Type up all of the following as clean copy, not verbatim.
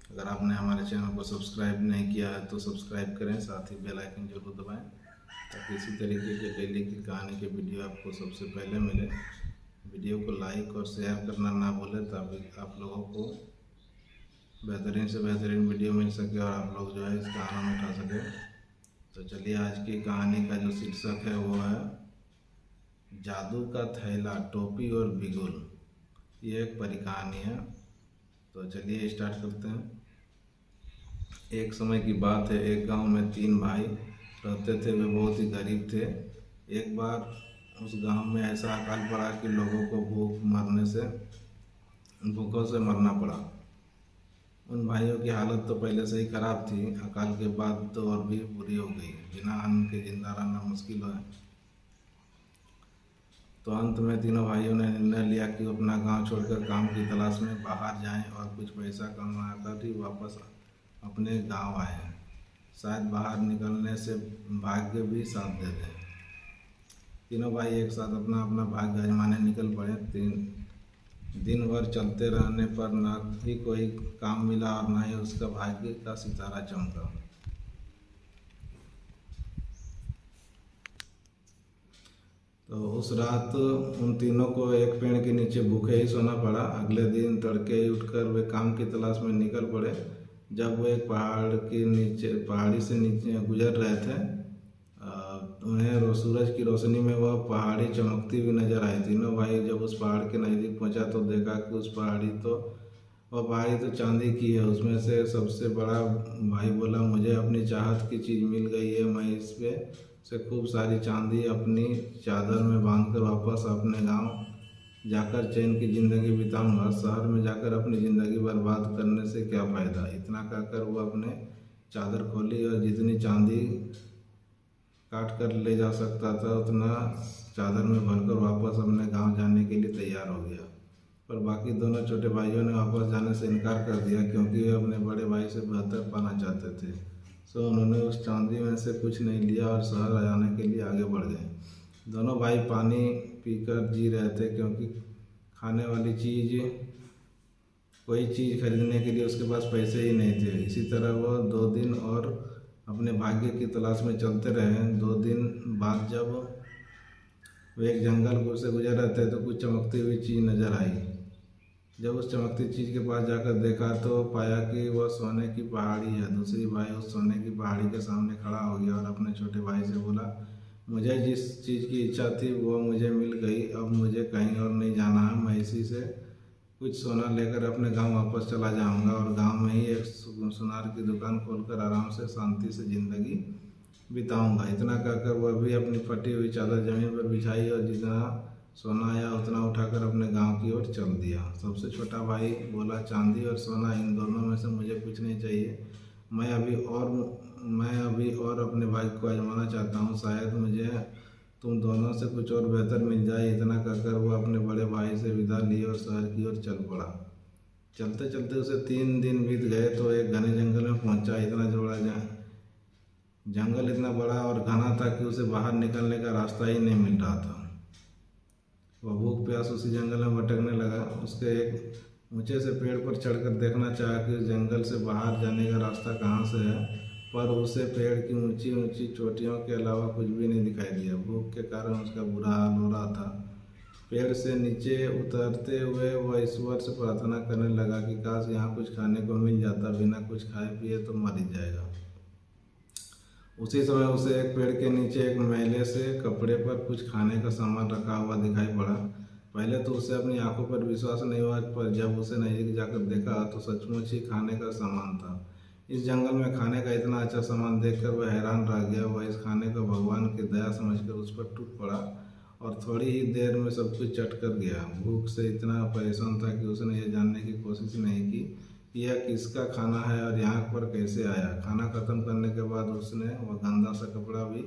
अगर आपने हमारे चैनल को सब्सक्राइब नहीं किया है तो सब्सक्राइब करें, साथ ही बेल आइकन जरूर दबाएं ताकि इसी तरीके के डेली की कहानी के वीडियो आपको सबसे पहले मिले। वीडियो को लाइक और शेयर करना ना भूलें ताकि आप लोगों को बेहतरीन से बेहतरीन वीडियो मिल सके और आप लोग जो है इसका आनंद उठा सकें। तो चलिए, आज की कहानी का जो शीर्षक है वो है जादू का थैला, टोपी और बिगुल। ये एक परी कहानी है। तो चलिए स्टार्ट करते हैं। एक समय की बात है, एक गांव में 3 भाई रहते थे। वे बहुत ही गरीब थे। एक बार उस गांव में ऐसा अकाल पड़ा कि लोगों को भूखों से मरना पड़ा। उन भाइयों की हालत तो पहले से ही खराब थी, अकाल के बाद तो और भी बुरी हो गई। बिना अन्न के जिंदा रहना मुश्किल है। तो अंत में तीनों भाइयों ने निर्णय लिया कि अपना गांव छोड़कर काम की तलाश में बाहर जाएं और कुछ पैसा कमा कर ही वापस अपने गांव आए। शायद बाहर निकलने से भाग्य भी साथ दे दे। तीनों भाई एक साथ अपना अपना भाग्य आजमाने निकल पड़े। दिन भर चलते रहने पर ना ही कोई काम मिला और ना ही उसका भाग्य का सितारा चमका। तो उस रात उन तीनों को एक पेड़ के नीचे भूखे ही सोना पड़ा। अगले दिन तड़के ही उठकर वे काम की तलाश में निकल पड़े। जब वो एक पहाड़ी से नीचे गुजर रहे थे, उन्हें सूरज की रोशनी में वह पहाड़ी चमकती हुई नजर आई। तीनों भाई जब उस पहाड़ के नज़दीक पहुंचा तो देखा कि वह पहाड़ी तो चांदी की है। उसमें से सबसे बड़ा भाई बोला, मुझे अपनी चाहत की चीज़ मिल गई है। मैं इस पे से खूब सारी चांदी अपनी चादर में बांधकर वापस अपने गांव जाकर चैन की ज़िंदगी बिताऊंगा। शहर में जाकर अपनी ज़िंदगी बर्बाद करने से क्या फ़ायदा। इतना कहकर वो अपने चादर खोली और जितनी चांदी काट कर ले जा सकता था उतना चादर में भरकर वापस अपने गांव जाने के लिए तैयार हो गया। पर बाकी दोनों छोटे भाइयों ने वापस जाने से इनकार कर दिया क्योंकि वे अपने बड़े भाई से बेहतर पाना चाहते थे। सो उन्होंने उस चांदी में से कुछ नहीं लिया और शहर जाने के लिए आगे बढ़ गए। दोनों भाई पानी पीकर जी रहे थे क्योंकि खाने वाली कोई चीज़ खरीदने के लिए उसके पास पैसे ही नहीं थे। इसी तरह वह 2 दिन और अपने भाग्य की तलाश में चलते रहे। 2 दिन बाद जब वे एक जंगल से गुजर रहे थे तो कुछ चमकती हुई चीज़ नजर आई। जब उस चमकती चीज़ के पास जाकर देखा तो पाया कि वह सोने की पहाड़ी है। दूसरी भाई उस सोने की पहाड़ी के सामने खड़ा हो गया और अपने छोटे भाई से बोला, मुझे जिस चीज़ की इच्छा थी वो मुझे मिल गई। अब मुझे कहीं और नहीं जाना है। मैं इसी से कुछ सोना लेकर अपने गांव वापस चला जाऊंगा और गांव में ही एक सुनार की दुकान खोलकर आराम से शांति से ज़िंदगी बिताऊंगा। इतना कहकर वह भी अपनी फटी हुई चादर जमीन पर बिछाई और जितना सोना आया उतना उठाकर अपने गांव की ओर चल दिया। सबसे छोटा भाई बोला, चांदी और सोना इन दोनों में से मुझे कुछ नहीं चाहिए। मैं अभी और अपने भाई को आजमाना चाहता हूँ। शायद मुझे तुम दोनों से कुछ और बेहतर मिल जाए। इतना कहकर वो अपने बड़े भाई से विदा लिए और शहर की ओर चल पड़ा। चलते चलते उसे 3 दिन बीत गए तो एक घने जंगल में पहुंचा। जंगल इतना बड़ा और घना था कि उसे बाहर निकलने का रास्ता ही नहीं मिल रहा था। वह भूख प्यास उसी जंगल में भटकने लगा। उसके एक ऊंचे से पेड़ पर चढ़कर देखना चाहा कि उस जंगल से बाहर जाने का रास्ता कहाँ से है, पर उसे पेड़ की ऊंची ऊंची चोटियों के अलावा कुछ भी नहीं दिखाई दिया। भूख के कारण उसका बुरा हाल हो रहा था। पेड़ से नीचे उतरते हुए वह ईश्वर से प्रार्थना करने लगा कि काश यहाँ कुछ खाने को मिल जाता। बिना कुछ खाए पिए तो मर ही जाएगा। उसी समय उसे एक पेड़ के नीचे एक मैले से कपड़े पर कुछ खाने का सामान रखा हुआ दिखाई पड़ा। पहले तो उसे अपनी आंखों पर विश्वास नहीं हुआ, पर जब उसे नजदीक जाकर देखा तो सचमुच ही खाने का सामान था। इस जंगल में खाने का इतना अच्छा सामान देखकर वह हैरान रह गया। वह इस खाने को भगवान की दया समझकर उस पर टूट पड़ा और थोड़ी ही देर में सब कुछ चट कर गया। भूख से इतना परेशान था कि उसने यह जानने की कोशिश नहीं की कि यह किसका खाना है और यहाँ पर कैसे आया। खाना खत्म करने के बाद उसने वह गंदा सा कपड़ा भी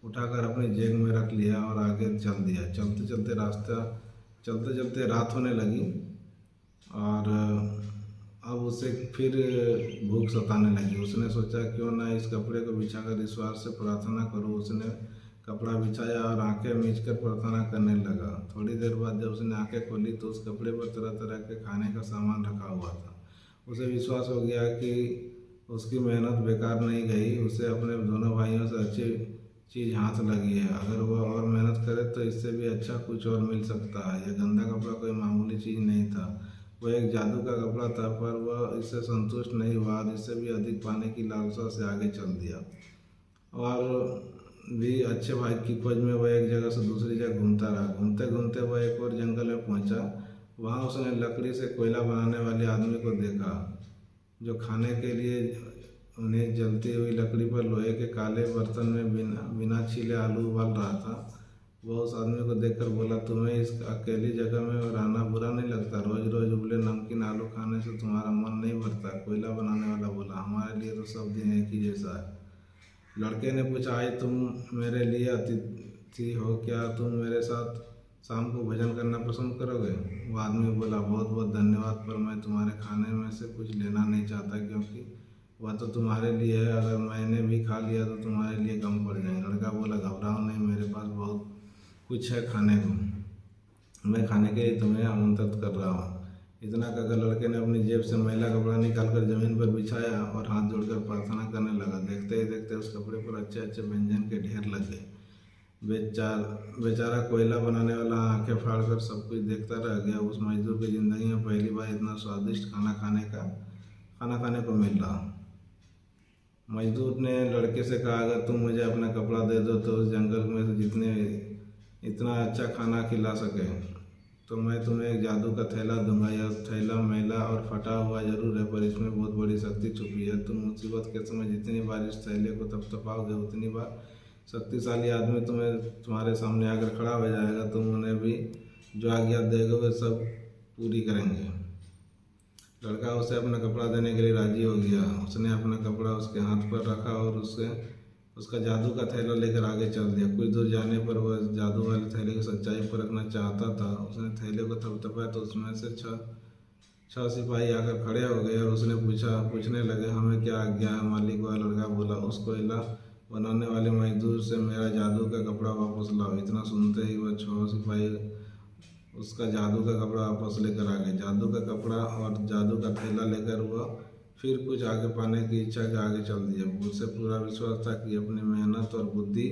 उठाकर अपनी जेब में रख लिया और आगे चल दिया। चलते चलते रात होने लगी और अब उसे फिर भूख सताने लगी। उसने सोचा क्यों ना इस कपड़े को बिछाकर ईश्वर से प्रार्थना करूं। उसने कपड़ा बिछाया और आंखें मीच कर प्रार्थना करने लगा। थोड़ी देर बाद जब उसने आंखें खोली तो उस कपड़े पर तरह तरह के खाने का सामान रखा हुआ था। उसे विश्वास हो गया कि उसकी मेहनत बेकार नहीं गई, उसे अपने दोनों भाइयों से अच्छी चीज़ हाथ लगी है। अगर वह और मेहनत करे तो इससे भी अच्छा कुछ और मिल सकता है। यह गंदा कपड़ा कोई मामूली चीज़ नहीं था, वह एक जादू का कपड़ा था, पर वह इससे संतुष्ट नहीं हुआ और इससे भी अधिक पाने की लालसा से आगे चल दिया। और भी अच्छे भाग्य की खोज में वह एक जगह से दूसरी जगह घूमता रहा। घूमते घूमते वह एक और जंगल में पहुंचा। वहां उसने लकड़ी से कोयला बनाने वाले आदमी को देखा, जो खाने के लिए उन्हें जलती हुई लकड़ी पर लोहे के काले बर्तन में बिना छीले आलू उबाल रहा था। वह उस आदमी को देखकर बोला, तुम्हें इस अकेली जगह में रहना बुरा नहीं लगता? रोज रोज उबले नमकीन आलू खाने से तुम्हारा मन नहीं भरता? कोयला बनाने वाला बोला, हमारे लिए तो सब दिन एक ही जैसा है। लड़के ने पूछा, आज तुम मेरे लिए अतिथि हो, क्या तुम मेरे साथ शाम को भोजन करना पसंद करोगे? वो आदमी बोला, बहुत बहुत धन्यवाद, पर मैं तुम्हारे खाने में से कुछ लेना नहीं चाहता, क्योंकि वह तो तुम्हारे लिए है। अगर मैंने भी खा लिया तो तुम्हारे लिए कम पड़ जाएगा। लड़का बोला, घबराओ नहीं, मेरे पास बहुत कुछ है खाने को, मैं खाने के लिए तुम्हें आमंत्रित कर रहा हूँ। इतना कहकर लड़के ने अपनी जेब से मैला कपड़ा निकालकर जमीन पर बिछाया और हाथ जोड़कर प्रार्थना करने लगा। देखते ही देखते उस कपड़े पर अच्छे अच्छे व्यंजन के ढेर लग गए। बेचारा कोयला बनाने वाला आंखें फाड़कर सब कुछ देखता रह गया। उस मजदूर की ज़िंदगी में पहली बार इतना स्वादिष्ट खाना खाने को मिल रहा। मजदूर ने लड़के से कहा, अगर तुम मुझे अपना कपड़ा दे दो तो उस जंगल में से इतना अच्छा खाना खिला सके तो मैं तुम्हें एक जादू का थैला दूंगा। यह थैला मैला और फटा हुआ जरूर है, पर इसमें बहुत बड़ी शक्ति छुपी है। तुम मुसीबत के समय जितनी बार इस थैले को थपथपाओगे, उतनी बार शक्तिशाली आदमी तुम्हारे सामने आकर खड़ा हो जाएगा। तुम उन्हें भी जो आज्ञा देगा वे सब पूरी करेंगे। लड़का उसे अपना कपड़ा देने के लिए राजी हो गया। उसने अपना कपड़ा उसके हाथ पर रखा और उसका जादू का थैला लेकर आगे चल दिया। कुछ दूर जाने पर वह जादू वाले थैले की सच्चाई परखना चाहता था। उसने थैले को थपथपाया तो उसमें से छह सिपाही आकर खड़े हो गए और उसने पूछने लगे, हमें क्या आज्ञा है मालिक? वह लड़का बोला, उस कोयला बनाने वाले मजदूर से मेरा जादू का कपड़ा वापस लाओ। इतना सुनते ही वह 6 सिपाही उसका जादू का कपड़ा वापस लेकर आ गए। जादू का कपड़ा और जादू का थैला लेकर वह फिर कुछ आगे पाने की इच्छा के आगे चल दिया। उसे पूरा विश्वास था कि अपनी मेहनत और बुद्धि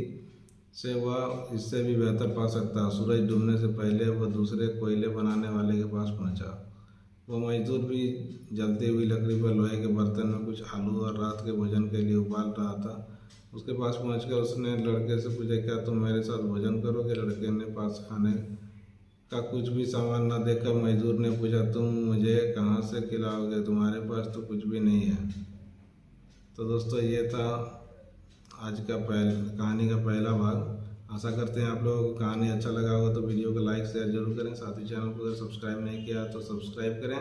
से वह इससे भी बेहतर पा सकता। सूरज डूबने से पहले वह दूसरे कोयले बनाने वाले के पास पहुंचा। वह मजदूर भी जलती हुई लकड़ी पर लोहे के बर्तन में कुछ आलू और रात के भोजन के लिए उबाल रहा था। उसके पास पहुंचकर उसने लड़के से पूछा, क्या तुम मेरे साथ भोजन करोगे? लड़के ने पास खाने का कुछ भी सामान न देखकर मजदूर ने पूछा, तुम मुझे कहाँ से खिलाओगे? तुम्हारे पास तो कुछ भी नहीं है। तो दोस्तों, ये था आज का कहानी का पहला भाग। आशा करते हैं आप लोगों को कहानी अच्छा लगा होगा, तो वीडियो को लाइक शेयर जरूर करें। साथ ही चैनल को अगर सब्सक्राइब नहीं किया तो सब्सक्राइब करें।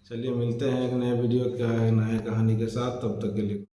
चलिए मिलते हैं एक नए वीडियो नए कहानी के साथ, तब तक के लिए।